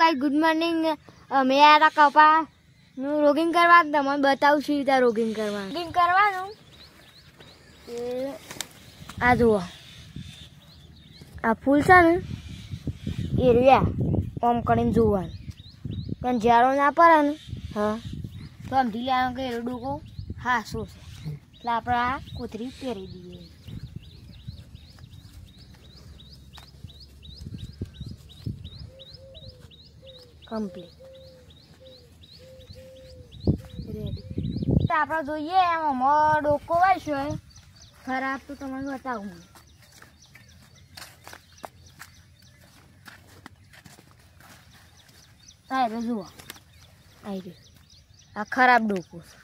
guys good morning મેં આ કપા નું રોગિંગ કરવા તમને બતાવું છું રીતે રોગિંગ કરવાનું આ જુઓ આ ફૂલ છે ને એ રહ્યા ઓમ કરીને જોવાનું પણ જ્યારે ના પડે ને હા તો આમ ઢીલા કે ડોકો હા શું છે એટલે આપણે આ કોથરી પહેરી દઈએ કમ્પ્લીટ રેડી આપણે જોઈએ એમાં ડોકો વાળશો ખરાબ તો તમને બતાવું આ જુઓ આવી આ ખરાબ ડોકો છે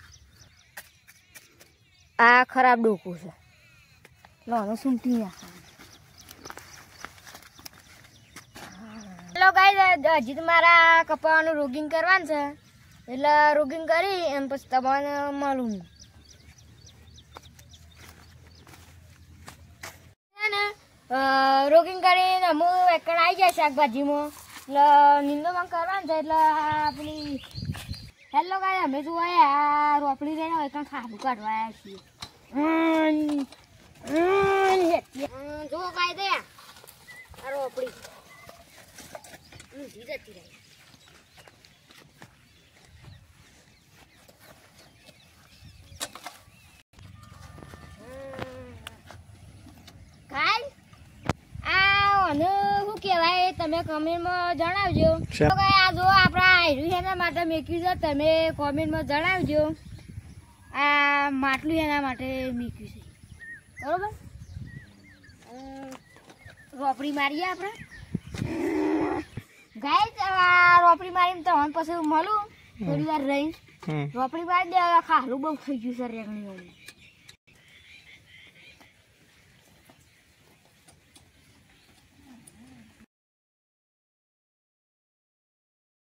આ ખરાબ ડોકો છે લો સૂંટી નાખવાનું હેલો ગાઈસ હજી મારા કપાવાનું રોગિંગ કરવાનું છે એટલે રોગિંગ કરી એમ પછી તમને મળું રોગિંગ કરીને અમુક એકડ આવી જાય શાકભાજીમાં એટલે નીંદોમાં કરવાનું છે એટલે આપણી હેલો ગાઈસ અમે શું આ રોપડી રહીને એકણ ખાધું કાઢવા આવ્યા છીએ જો ગાય દે આ રોપડી જતી રહી શું કહેવાય તમે કોમેન્ટમાં જણાવજો આ જો આપણા આયરું એના માટે મેક્યું છે તમે કોમેન્ટમાં જણાવજો આ માટલું એના માટે મેક્યું છે બરોબર રોપડી મારીએ આપણે ગાઈસ રોપડી મારીને તમને પછી મળું થોડી વાર રહી રોપડી મારી દે ખાલું બહુ થઈ ગયું છે રેગણી